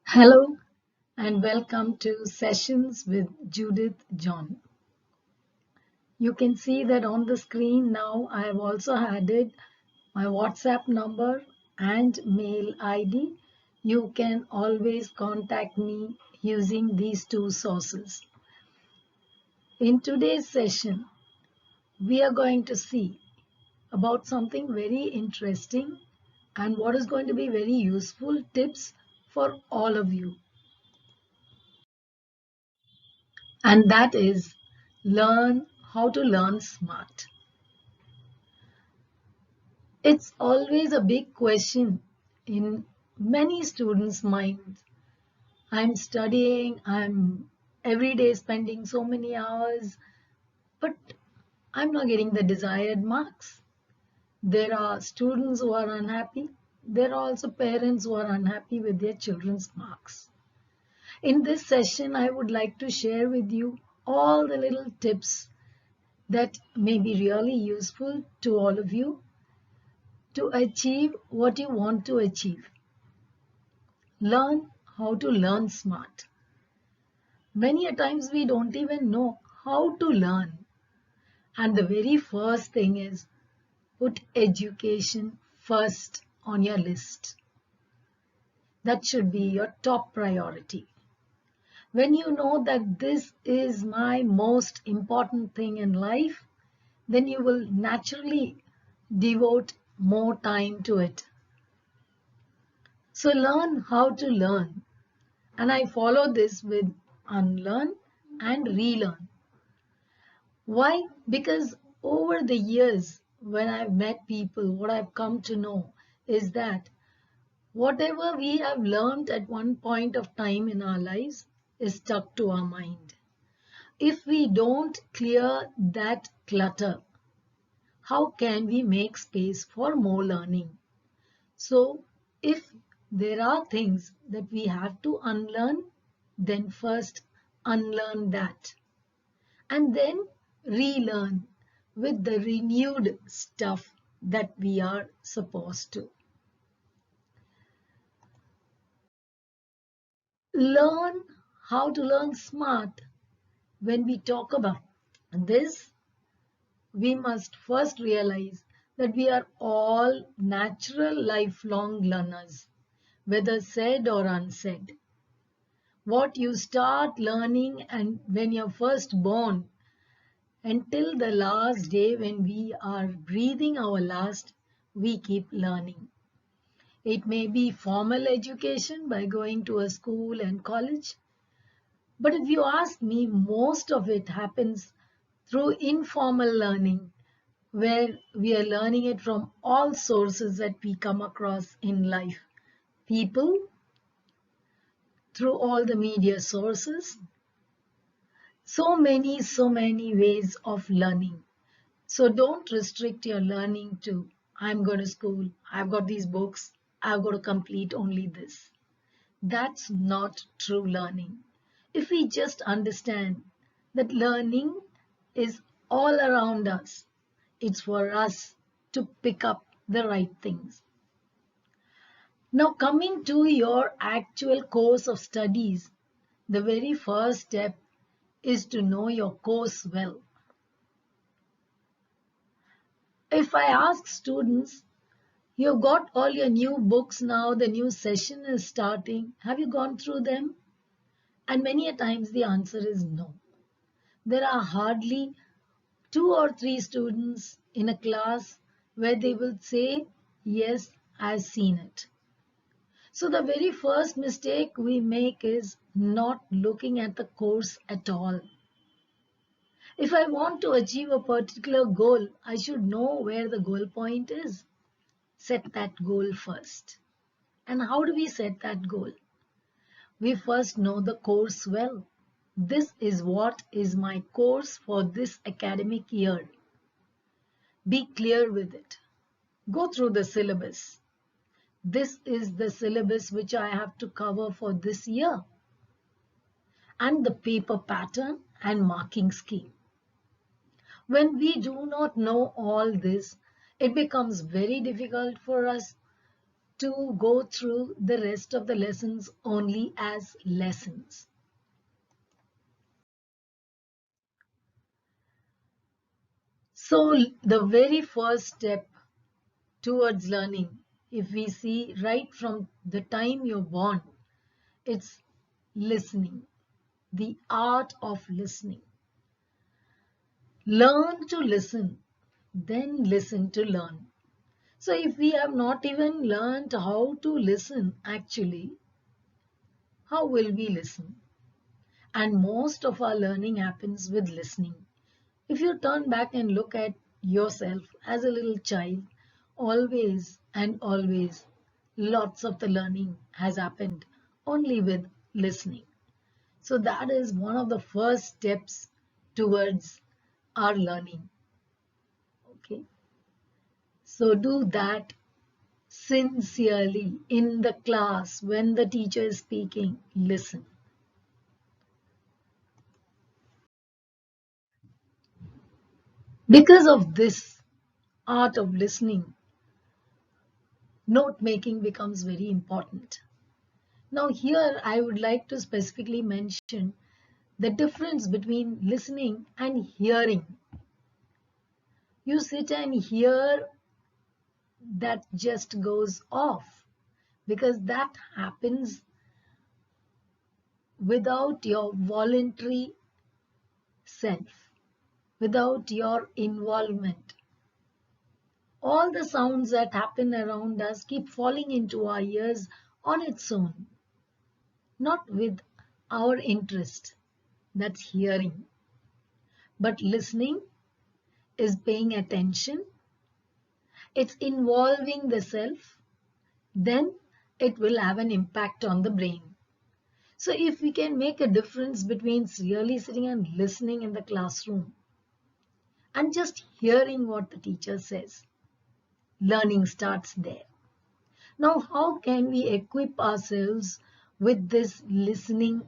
Hello and welcome to Sessions with Judith John. You can see that on the screen now I have also added my WhatsApp number and mail ID. You can always contact me using these two sources. In today's session, we are going to see about something very interesting and what is going to be very useful tips for all of you. And that is learn how to learn smart. It's always a big question in many students' minds. I'm studying, I'm every day spending so many hours, but I'm not getting the desired marks. There are students who are unhappy. There are also parents who are unhappy with their children's marks. In this session, I would like to share with you all the little tips that may be really useful to all of you to achieve what you want to achieve. Learn how to learn smart. Many a times we don't even know how to learn. And the very first thing is put education first on your list. That should be your top priority. When you know that this is my most important thing in life, then you will naturally devote more time to it. So learn how to learn. And I follow this with unlearn and relearn. Why? Because over the years, when I've met people, what I've come to know is that whatever we have learned at one point of time in our lives is stuck to our mind. If we don't clear that clutter, how can we make space for more learning? So, if there are things that we have to unlearn, then first unlearn that and then relearn with the renewed stuff that we are supposed to. Learn how to learn smart. When we talk about this, we must first realize that we are all natural lifelong learners, whether said or unsaid. What you start learning and when you're first born until the last day when we are breathing our last, we keep learning. It may be formal education by going to a school and college. But if you ask me, most of it happens through informal learning, where we are learning it from all sources that we come across in life. People, through all the media sources, so many ways of learning. So don't restrict your learning to, I'm going to school, I've got these books, I've got to complete only this. That's not true learning. If we just understand that learning is all around us, it's for us to pick up the right things. Now, coming to your actual course of studies, the very first step is to know your course well. If I ask students, you've got all your new books now, the new session is starting, have you gone through them? And many a times the answer is no. There are hardly 2 or 3 students in a class where they will say, yes, I've seen it. So the very first mistake we make is not looking at the course at all. If I want to achieve a particular goal, I should know where the goal point is. Set that goal first. And how do we set that goal? We first know the course well. This is what is my course for this academic year. Be clear with it. Go through the syllabus. This is the syllabus which I have to cover for this year. And the paper pattern and marking scheme. When we do not know all this, it becomes very difficult for us to go through the rest of the lessons only as lessons. So the very first step towards learning, if we see right from the time you're born, it's listening, the art of listening. Learn to listen, then listen to learn. So if we have not even learned how to listen, actually, how will we listen? And most of our learning happens with listening. If you turn back and look at yourself as a little child, always and always, lots of the learning has happened only with listening. So that is one of the first steps towards our learning. Okay. So do that sincerely in the class when the teacher is speaking. Listen. Because of this art of listening, note making becomes very important. Now, here I would like to specifically mention the difference between listening and hearing. You sit and hear, that just goes off because that happens without your voluntary self, without your involvement. All the sounds that happen around us keep falling into our ears on its own, not with our interest. That's hearing. But listening is paying attention, it's involving the self, then it will have an impact on the brain. So if we can make a difference between really sitting and listening in the classroom and just hearing what the teacher says, learning starts there. Now, how can we equip ourselves with this listening,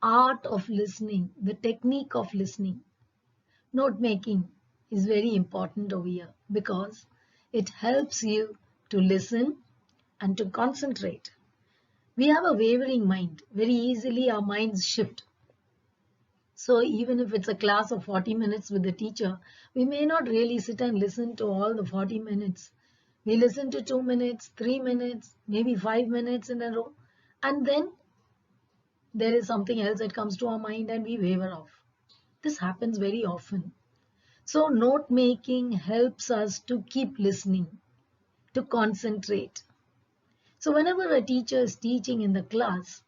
art of listening, the technique of listening? Note making is very important over here because it helps you to listen and to concentrate. We have a wavering mind. Very easily our minds shift. So even if it's a class of 40 minutes with the teacher, we may not really sit and listen to all the 40 minutes. We listen to 2 minutes, 3 minutes, maybe 5 minutes in a row. And then there is something else that comes to our mind and we waver off. This happens very often. So note making helps us to keep listening, to concentrate. So whenever a teacher is teaching in the class,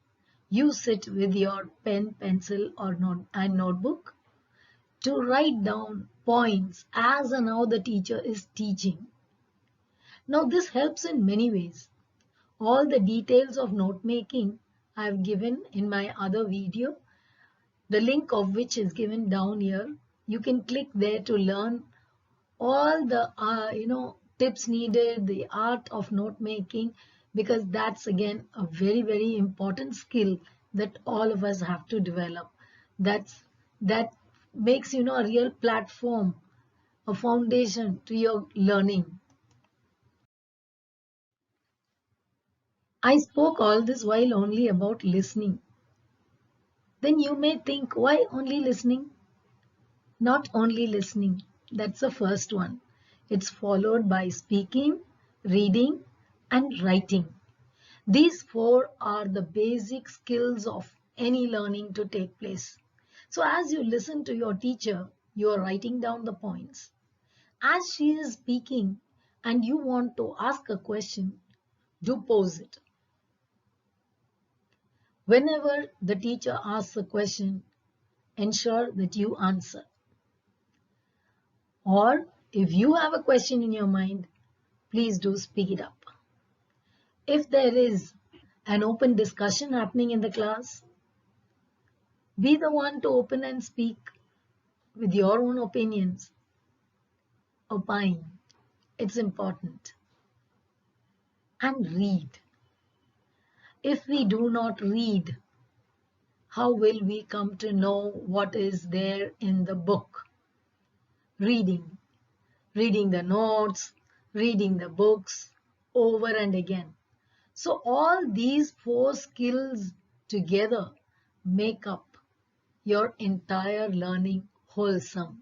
you sit with your pen, pencil or notebook to write down points as and how the teacher is teaching. Now this helps in many ways. All the details of note making I have given in my other video, the link of which is given down here. You can click there to learn all the tips needed, the art of note making, because that's again a very important skill that all of us have to develop. That makes a real platform, a foundation to your learning. I spoke all this while only about listening. Then you may think, why only listening? Not only listening, that's the first one. It's followed by speaking, reading, and writing. These four are the basic skills of any learning to take place. So as you listen to your teacher, you are writing down the points. As she is speaking and you want to ask a question, do pose it. Whenever the teacher asks a question, ensure that you answer. Or if you have a question in your mind, please do speak it up. If there is an open discussion happening in the class, be the one to open and speak with your own opinions. Opine. It's important. And read. If we do not read, how will we come to know what is there in the book? Reading. Reading the notes, reading the books over and again. So all these four skills together make up your entire learning wholesome.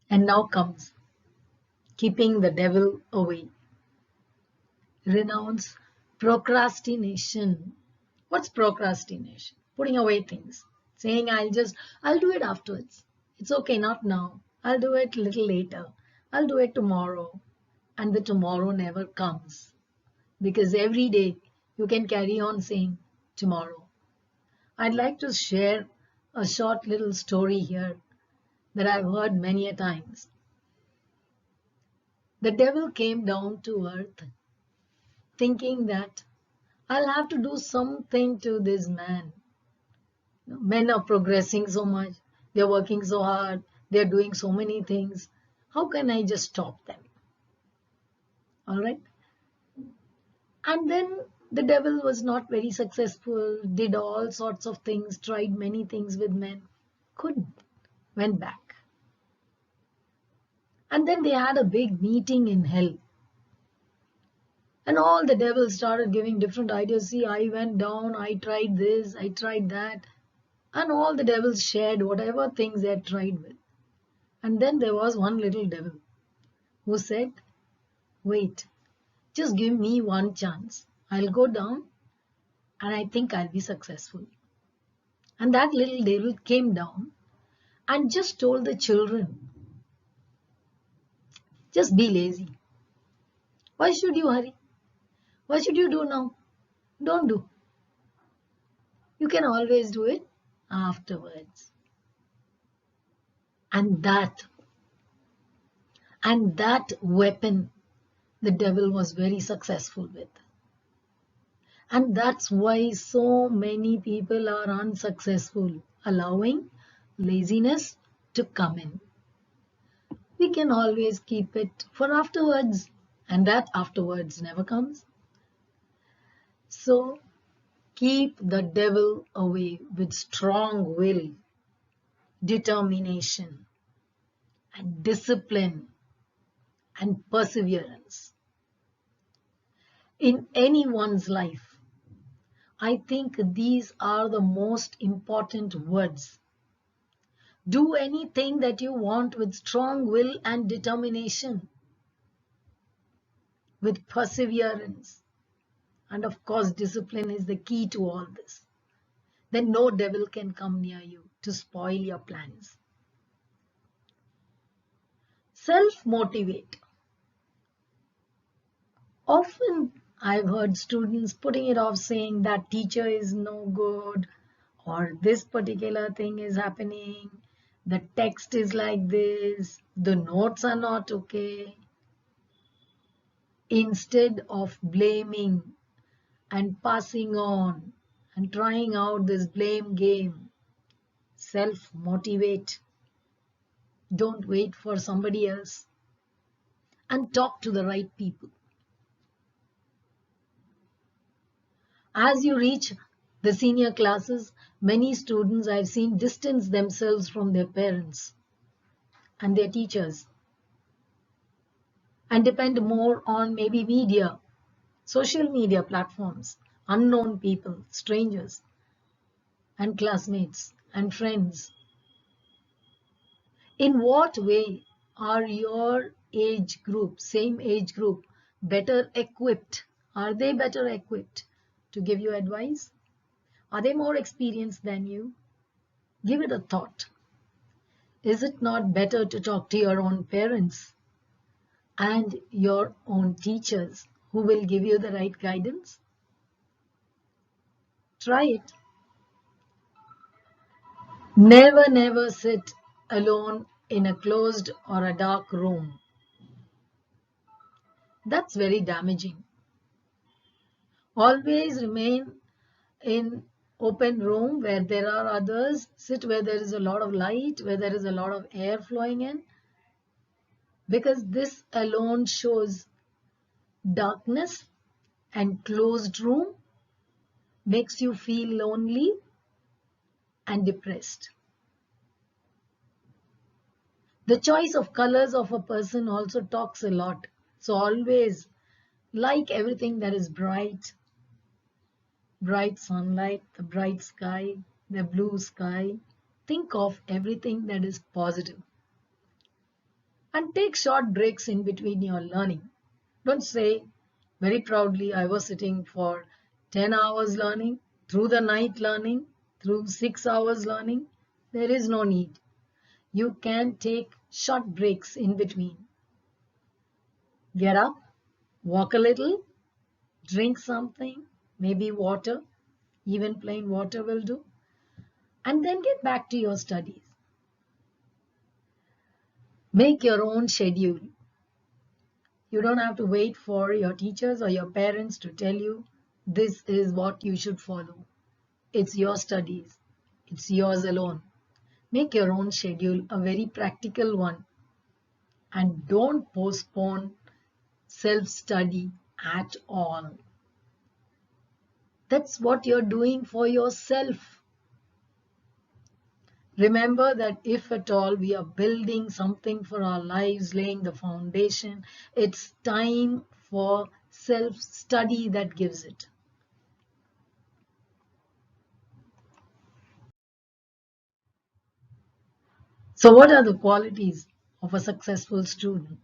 And now comes keeping the devil away. Renounce procrastination. What's procrastination? Putting away things. Saying I'll do it afterwards. It's okay, not now. I'll do it a little later. I'll do it tomorrow. And the tomorrow never comes. Because every day you can carry on saying tomorrow. I'd like to share a short little story here that I've heard many a times. The devil came down to earth thinking that I'll have to do something to this man. Men are progressing so much, they're working so hard, they're doing so many things. How can I just stop them? All right. And then the devil was not very successful, did all sorts of things, tried many things with men, couldn't, went back. And then they had a big meeting in hell. And all the devils started giving different ideas. See, I went down, I tried this, I tried that. And all the devils shared whatever things they had tried with. And then there was one little devil who said, wait, just give me one chance. I'll go down and I think I'll be successful. And that little devil came down and just told the children, just be lazy. Why should you hurry? What should you do now? Don't do. You can always do it afterwards. And that weapon the devil was very successful with. And that's why so many people are unsuccessful, allowing laziness to come in. We can always keep it for afterwards, and that afterwards never comes. So keep the devil away with strong will, determination, and discipline and perseverance. In anyone's life, I think these are the most important words. Do anything that you want with strong will and determination, with perseverance. And of course, discipline is the key to all this. Then no devil can come near you to spoil your plans. Self-motivate. Often I've heard students putting it off saying that teacher is no good or this particular thing is happening, the text is like this, the notes are not okay. Instead of blaming and passing on and trying out this blame game, self-motivate. Don't wait for somebody else and talk to the right people. As you reach the senior classes, many students I've seen distance themselves from their parents and their teachers and depend more on maybe media, social media platforms, unknown people, strangers, and classmates and friends. In what way are your age group, same age group, better equipped? Are they better equipped to give you advice? Are they more experienced than you? Give it a thought. Is it not better to talk to your own parents and your own teachers who will give you the right guidance? Try it. Never, never sit alone in a closed or a dark room. That's very damaging. Always remain in open room where there are others. Sit where there is a lot of light, where there is a lot of air flowing in. Because this alone shows darkness and closed room makes you feel lonely and depressed. The choice of colors of a person also talks a lot. So always like everything that is bright, bright sunlight, the bright sky, the blue sky. Think of everything that is positive and take short breaks in between your learning. Don't say very proudly, I was sitting for 10 hours learning, through the night learning, through 6 hours learning. There is no need. You can take short breaks in between. Get up, walk a little, drink something, maybe water, even plain water will do, and then get back to your studies. Make your own schedule. You don't have to wait for your teachers or your parents to tell you this is what you should follow. It's your studies. It's yours alone. Make your own schedule a very practical one and don't postpone self-study at all. That's what you're doing for yourself. Remember that if at all we are building something for our lives, laying the foundation, it's time for self-study that gives it. So what are the qualities of a successful student?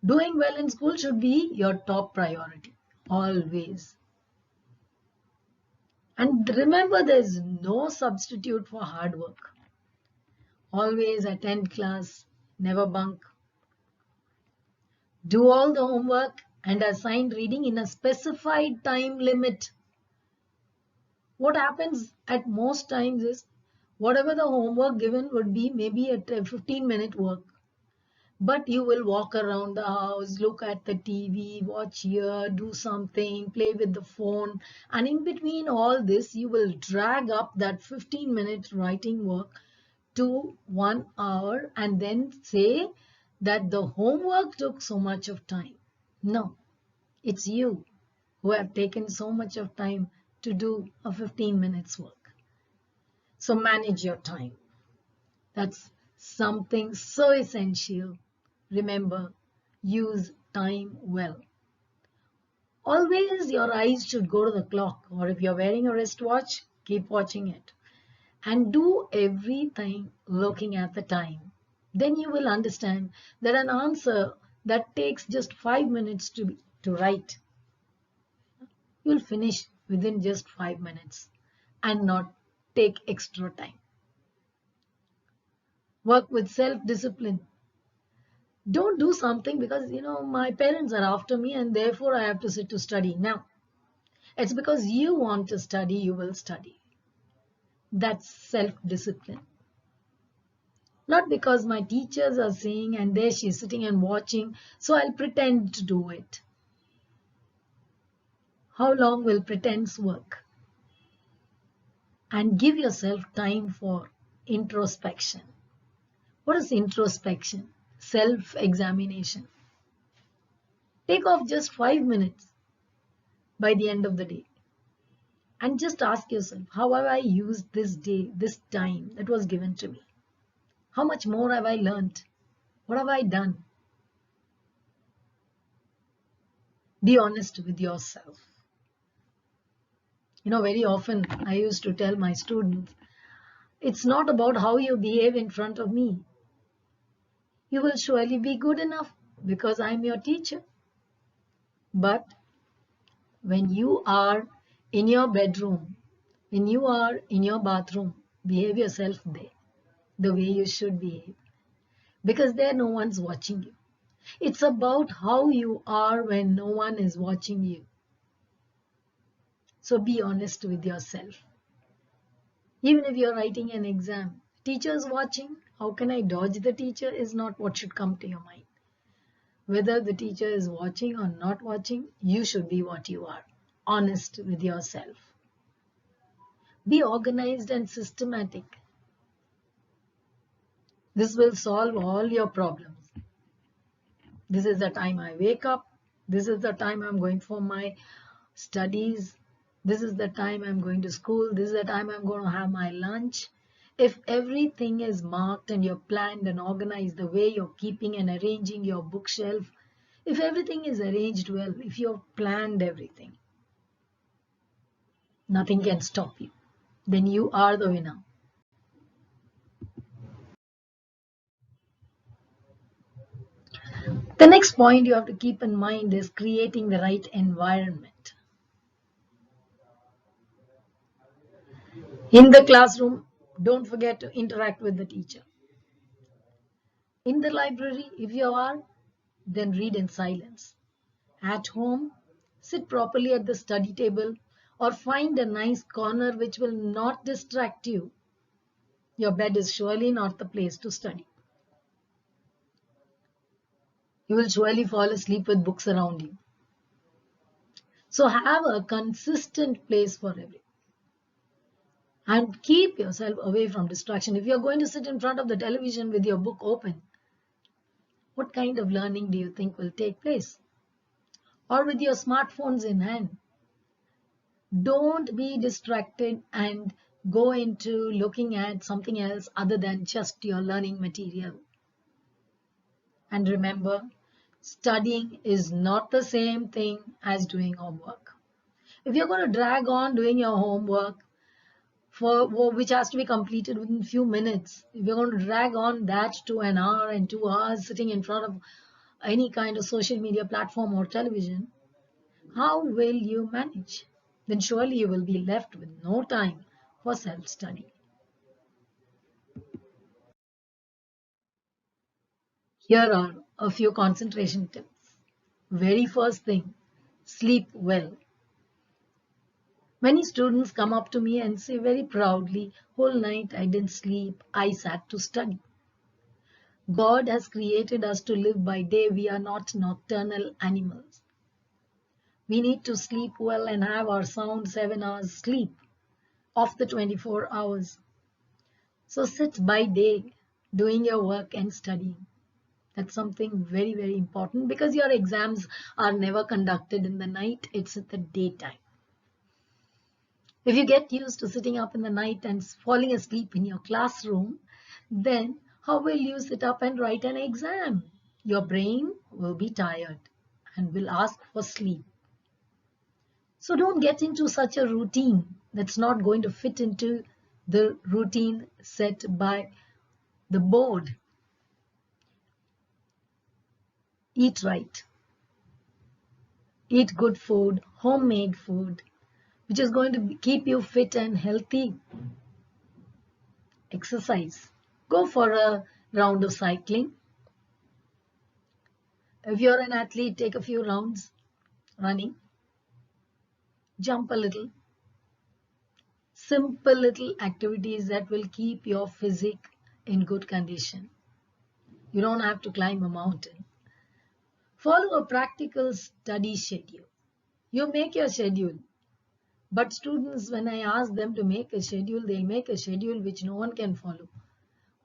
Doing well in school should be your top priority, always. And remember, there's no substitute for hard work. Always attend class, never bunk. Do all the homework and assign reading in a specified time limit. What happens at most times is whatever the homework given would be maybe a 15-minute work. But you will walk around the house, look at the TV, watch here, do something, play with the phone. And in between all this, you will drag up that 15-minute writing work to 1 hour and then say that the homework took so much of time. No, it's you who have taken so much of time to do a 15 minutes work. So manage your time. That's something so essential. Remember, use time well. Always your eyes should go to the clock, or if you're wearing a wristwatch, keep watching it. And do everything looking at the time. Then you will understand that an answer that takes just 5 minutes to write, you'll finish within just 5 minutes and not take extra time. Work with self-discipline. Don't do something because, my parents are after me and therefore I have to sit to study. Now, it's because you want to study, you will study. That's self-discipline. Not because my teachers are saying and there she's sitting and watching, so I'll pretend to do it. How long will pretense work? And give yourself time for introspection. What is introspection? Self-examination. Take off just 5 minutes by the end of the day. And just ask yourself, how have I used this day, this time that was given to me? How much more have I learned? What have I done? Be honest with yourself. Very often I used to tell my students, it's not about how you behave in front of me. You will surely be good enough because I'm your teacher. But when you are in your bedroom, when you are in your bathroom, behave yourself there the way you should behave. Because there no one's watching you. It's about how you are when no one is watching you. So be honest with yourself. Even if you're writing an exam, teacher's watching, how can I dodge the teacher is not what should come to your mind. Whether the teacher is watching or not watching, you should be what you are, honest with yourself. Be organized and systematic. This will solve all your problems. This is the time I wake up. This is the time I'm going for my studies. This is the time I'm going to school. This is the time I'm going to have my lunch. If everything is marked and you're planned and organized, the way you're keeping and arranging your bookshelf, if everything is arranged well, if you've planned everything, nothing can stop you. Then you are the winner. The next point you have to keep in mind is creating the right environment. In the classroom, don't forget to interact with the teacher. In the library, if you are, then read in silence. At home, sit properly at the study table or find a nice corner which will not distract you. Your bed is surely not the place to study. You will surely fall asleep with books around you. So have a consistent place for everything. And keep yourself away from distraction. If you're going to sit in front of the television with your book open, what kind of learning do you think will take place? Or with your smartphones in hand? Don't be distracted and go into looking at something else other than just your learning material. And remember, studying is not the same thing as doing homework. If you're going to drag on doing your homework for which has to be completed within a few minutes, if you're going to drag on that to an hour and 2 hours sitting in front of any kind of social media platform or television, how will you manage? Then surely you will be left with no time for self-study. Here are a few concentration tips. Very first thing, sleep well. Many students come up to me and say very proudly, whole night I didn't sleep, I sat to study. God has created us to live by day. We are not nocturnal animals. We need to sleep well and have our sound 7 hours sleep of the 24 hours. So sit by day doing your work and studying. That's something very, very important because your exams are never conducted in the night. It's at the daytime. If you get used to sitting up in the night and falling asleep in your classroom, then how will you sit up and write an exam? Your brain will be tired and will ask for sleep. So don't get into such a routine that's not going to fit into the routine set by the board. Eat right. Eat good food, homemade food, which is going to keep you fit and healthy. Exercise. Go for a round of cycling. If you're an athlete, take a few rounds running. Jump a little. Simple little activities that will keep your physique in good condition. You don't have to climb a mountain. Follow a practical study schedule. You make your schedule. But students, when I ask them to make a schedule, they make a schedule which no one can follow.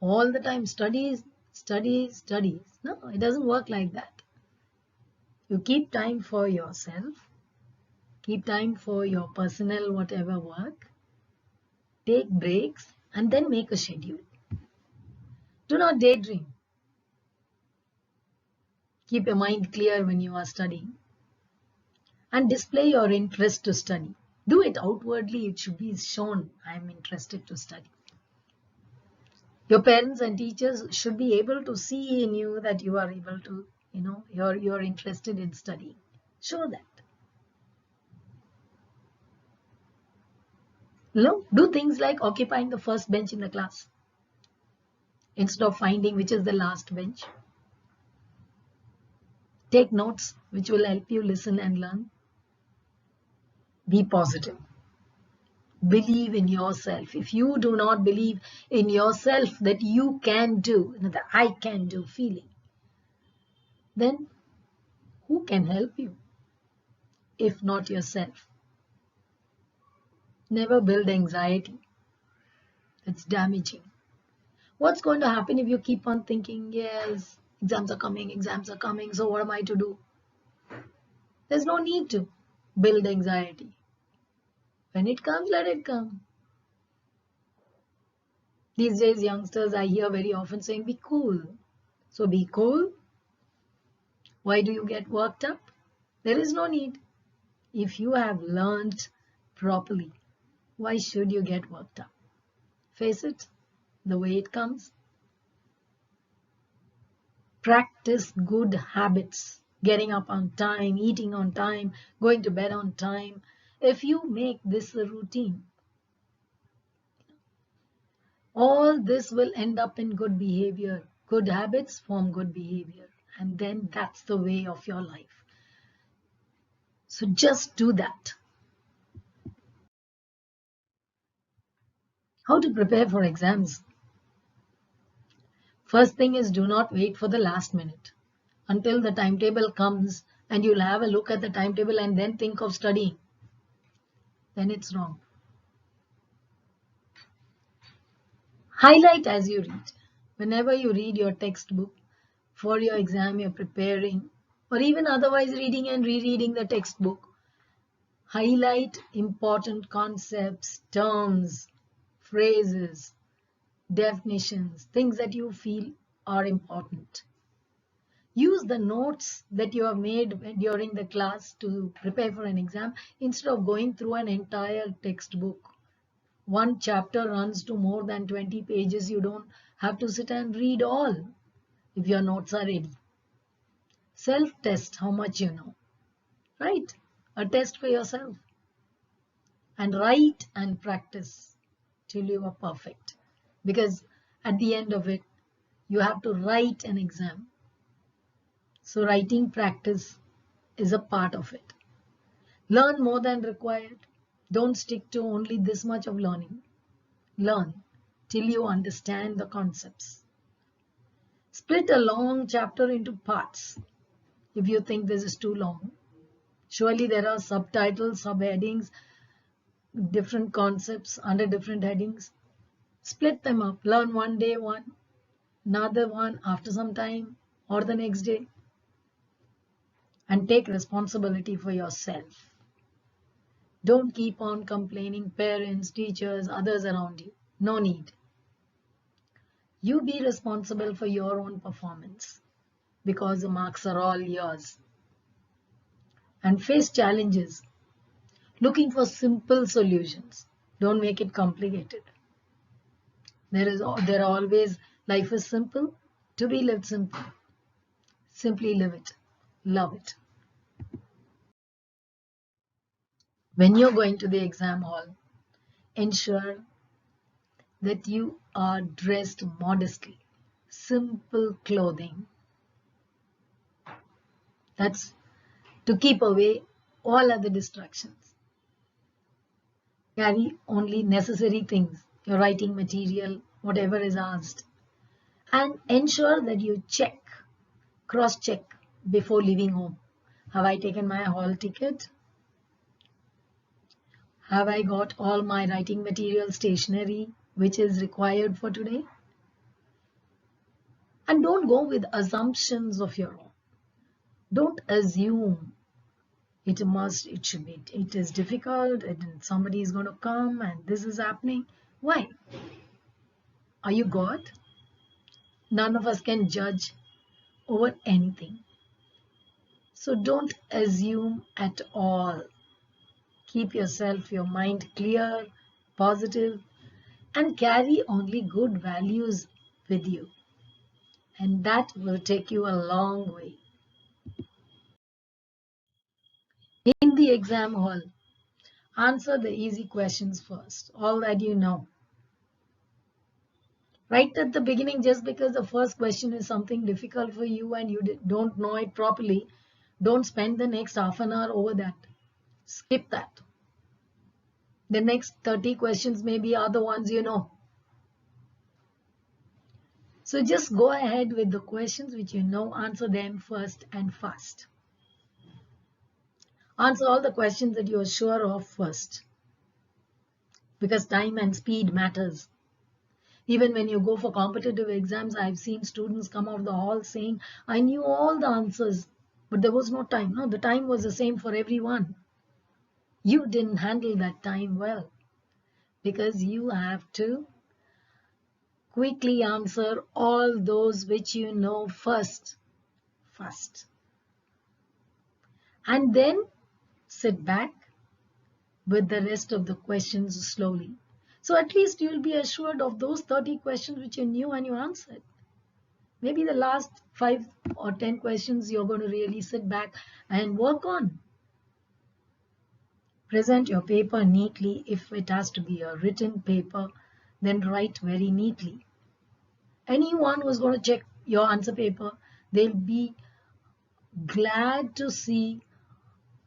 All the time, studies, studies, studies. No, it doesn't work like that. You keep time for yourself. Keep time for your personal whatever work. Take breaks and then make a schedule. Do not daydream. Keep your mind clear when you are studying. And display your interest to study. Do it outwardly. It should be shown, I am interested to study. Your parents and teachers should be able to see in you that you are able to, you're interested in studying. Show that. Do things like occupying the first bench in the class instead of finding which is the last bench. Take notes which will help you listen and learn. Be positive. Believe in yourself. If you do not believe in yourself that you can do, the I can do feeling, then who can help you if not yourself? Never build anxiety. It's damaging. What's going to happen if you keep on thinking, yes, exams are coming, so what am I to do? There's no need to build anxiety. When it comes, let it come. These days, youngsters I hear very often saying, be cool. So be cool. Why do you get worked up? There is no need. If you have learned properly, why should you get worked up? Face it the way it comes. Practice good habits. Getting up on time, eating on time, going to bed on time. If you make this a routine, all this will end up in good behavior. Good habits form good behavior. And then that's the way of your life. So just do that. How to prepare for exams? First thing is, do not wait for the last minute until the timetable comes and you'll have a look at the timetable and then think of studying. Then it's wrong. Highlight as you read. Whenever you read your textbook for your exam you're preparing, or even otherwise reading and rereading the textbook, highlight important concepts, terms, phrases, definitions, things that you feel are important. Use the notes that you have made during the class to prepare for an exam instead of going through an entire textbook. One chapter runs to more than 20 pages. You don't have to sit and read all if your notes are ready. Self-test how much you know, right? A test for yourself. And write and practice till you are perfect. Because at the end of it, you have to write an exam. So writing practice is a part of it. Learn more than required. Don't stick to only this much of learning. Learn till you understand the concepts. Split a long chapter into parts if you think this is too long. Surely there are subtitles, subheadings, different concepts under different headings. Split them up. Learn one day one, another one after some time, or the next day. And take responsibility for yourself. Don't keep on complaining parents, teachers, others around you. No need. You be responsible for your own performance because the marks are all yours. And face challenges. Looking for simple solutions. Don't make it complicated. There are always, life is simple to be lived simple. Simply live it. Love it. When you're going to the exam hall, ensure that you are dressed modestly. Simple clothing. That's to keep away all other distractions. Carry only necessary things, your writing material, whatever is asked. And ensure that you cross-check before leaving home. Have I taken my hall ticket? Have I got all my writing material stationery which is required for today? And don't go with assumptions of your own. Don't assume it is difficult and somebody is going to come and this is happening. Why? Are you God? None of us can judge over anything. So don't assume at all. Keep your mind clear, positive, and carry only good values with you. And that will take you a long way. In the exam hall, answer the easy questions first, all that you know. Right at the beginning, just because the first question is something difficult for you and you don't know it properly, don't spend the next half an hour over that. Skip that. The next 30 questions maybe are the ones you know. So just go ahead with the questions which you know, answer them first and fast. Answer all the questions that you are sure of first, because time and speed matters. Even when you go for competitive exams, I've seen students come out of the hall saying, I knew all the answers, but there was no time. No, the time was the same for everyone. You didn't handle that time well because you have to Quickly answer all those which you know first. And then sit back with the rest of the questions slowly. So at least you'll be assured of those 30 questions which you knew and you answered. Maybe the last 5 or 10 questions you're going to really sit back and work on. Present your paper neatly. If it has to be a written paper, then write very neatly. Anyone who's going to check your answer paper, they'll be glad to see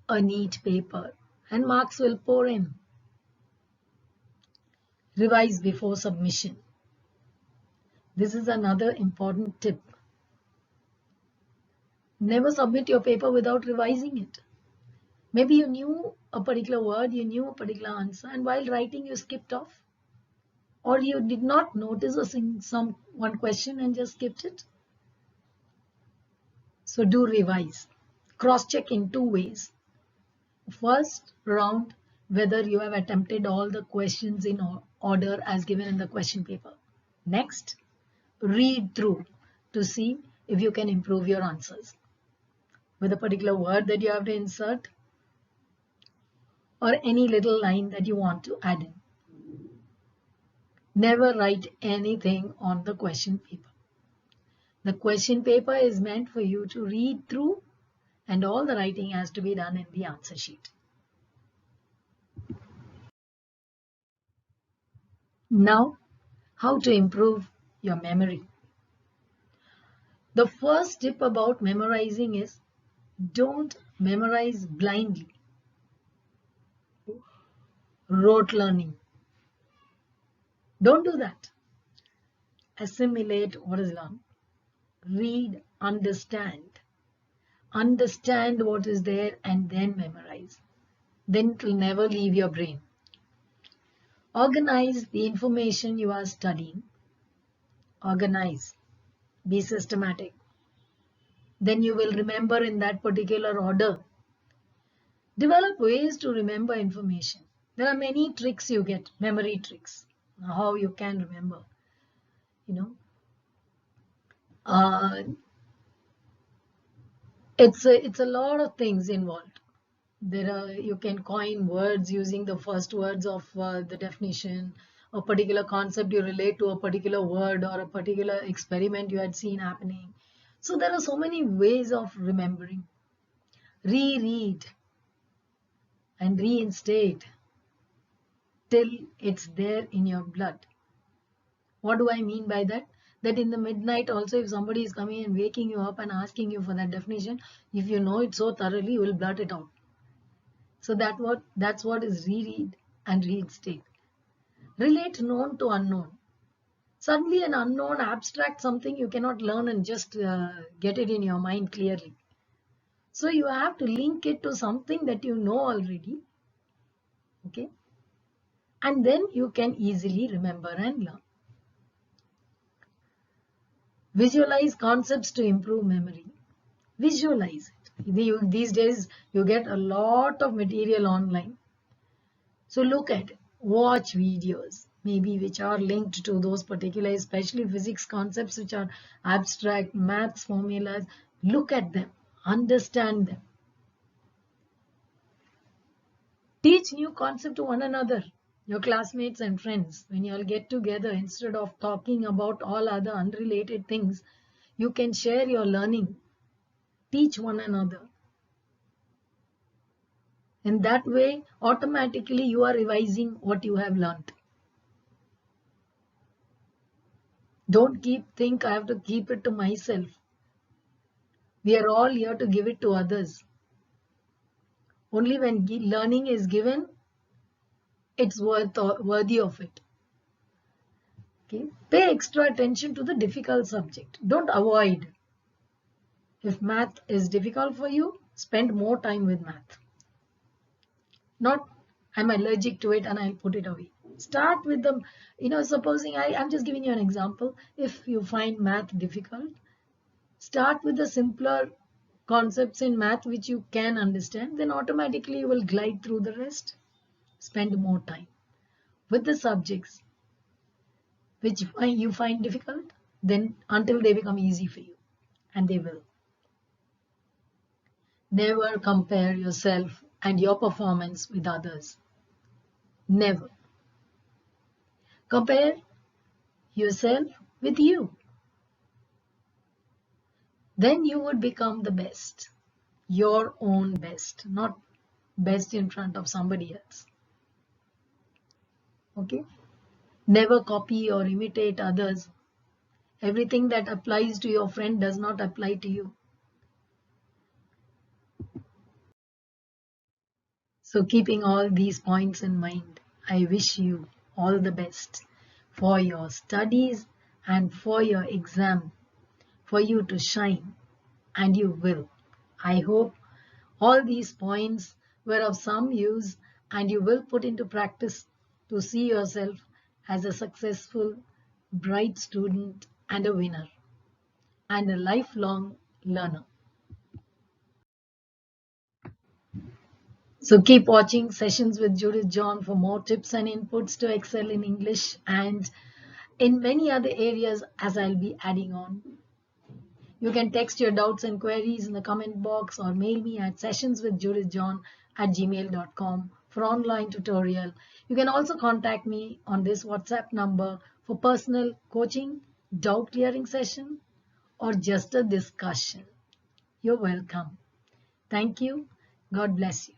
a neat paper and marks will pour in. Revise before submission. This is another important tip. Never submit your paper without revising it. Maybe you knew a particular word, you knew a particular answer, and while writing you skipped off. Or you did not notice one question and just skipped it. So do revise. Cross-check in 2 ways. First round, whether you have attempted all the questions in order as given in the question paper. Next, read through to see if you can improve your answers with a particular word that you have to insert or any little line that you want to add in. Never write anything on the question paper. The question paper is meant for you to read through, and all the writing has to be done in the answer sheet. Now, how to improve your memory? The first tip about memorizing is don't memorize blindly. Rote learning. Don't do that. Assimilate what is learned. Read, understand. Understand what is there and then memorize. Then it will never leave your brain. Organize the information you are studying. Organize. Be systematic. Then you will remember in that particular order. Develop ways to remember information. There are many tricks you get, memory tricks, how you can remember. It's a lot of things involved. You can coin words using the first words of the definition, a particular concept you relate to a particular word or a particular experiment you had seen happening. So there are so many ways of remembering. Reread and reinstate till it's there in your blood. What do I mean by that? That in the midnight also, if somebody is coming and waking you up and asking you for that definition, if you know it so thoroughly, you will blurt it out. So that's what is reread and reinstate. Relate known to unknown. Suddenly an unknown abstract something you cannot learn and just get it in your mind clearly. So you have to link it to something that you know already. Okay. And then you can easily remember and learn. Visualize concepts to improve memory. Visualize it. These days you get a lot of material online. So look at it. Watch videos, maybe which are linked to those particular, especially physics concepts which are abstract, maths formulas. Look at them, understand them. Teach new concept to one another, your classmates and friends. When you all get together, instead of talking about all other unrelated things, you can share your learning. Teach one another. In that way, automatically you are revising what you have learned. Don't think I have to keep it to myself. We are all here to give it to others. Only when learning is given, it's worthy of it. Okay? Pay extra attention to the difficult subject. Don't avoid. If math is difficult for you, spend more time with math. Not I'm allergic to it and I'll put it away. Start with them. Supposing I'm just giving you an example. If you find math difficult, start with the simpler concepts in math which you can understand. Then automatically you will glide through the rest. Spend more time with the subjects. which you find difficult, then until they become easy for you, and they will. Never compare yourself and your performance with others. Never. Compare yourself with you. Then you would become the best, your own best, not best in front of somebody else. Okay? Never copy or imitate others. Everything that applies to your friend does not apply to you. So, keeping all these points in mind, I wish you all the best for your studies and for your exam, for you to shine, and you will. I hope all these points were of some use and you will put into practice to see yourself as a successful, bright student and a winner and a lifelong learner. So keep watching Sessions with Judith John for more tips and inputs to excel in English and in many other areas as I'll be adding on. You can text your doubts and queries in the comment box or mail me at sessionswithjudithjohn@gmail.com for online tutorial. You can also contact me on this WhatsApp number for personal coaching, doubt clearing session, or just a discussion. You're welcome. Thank you. God bless you.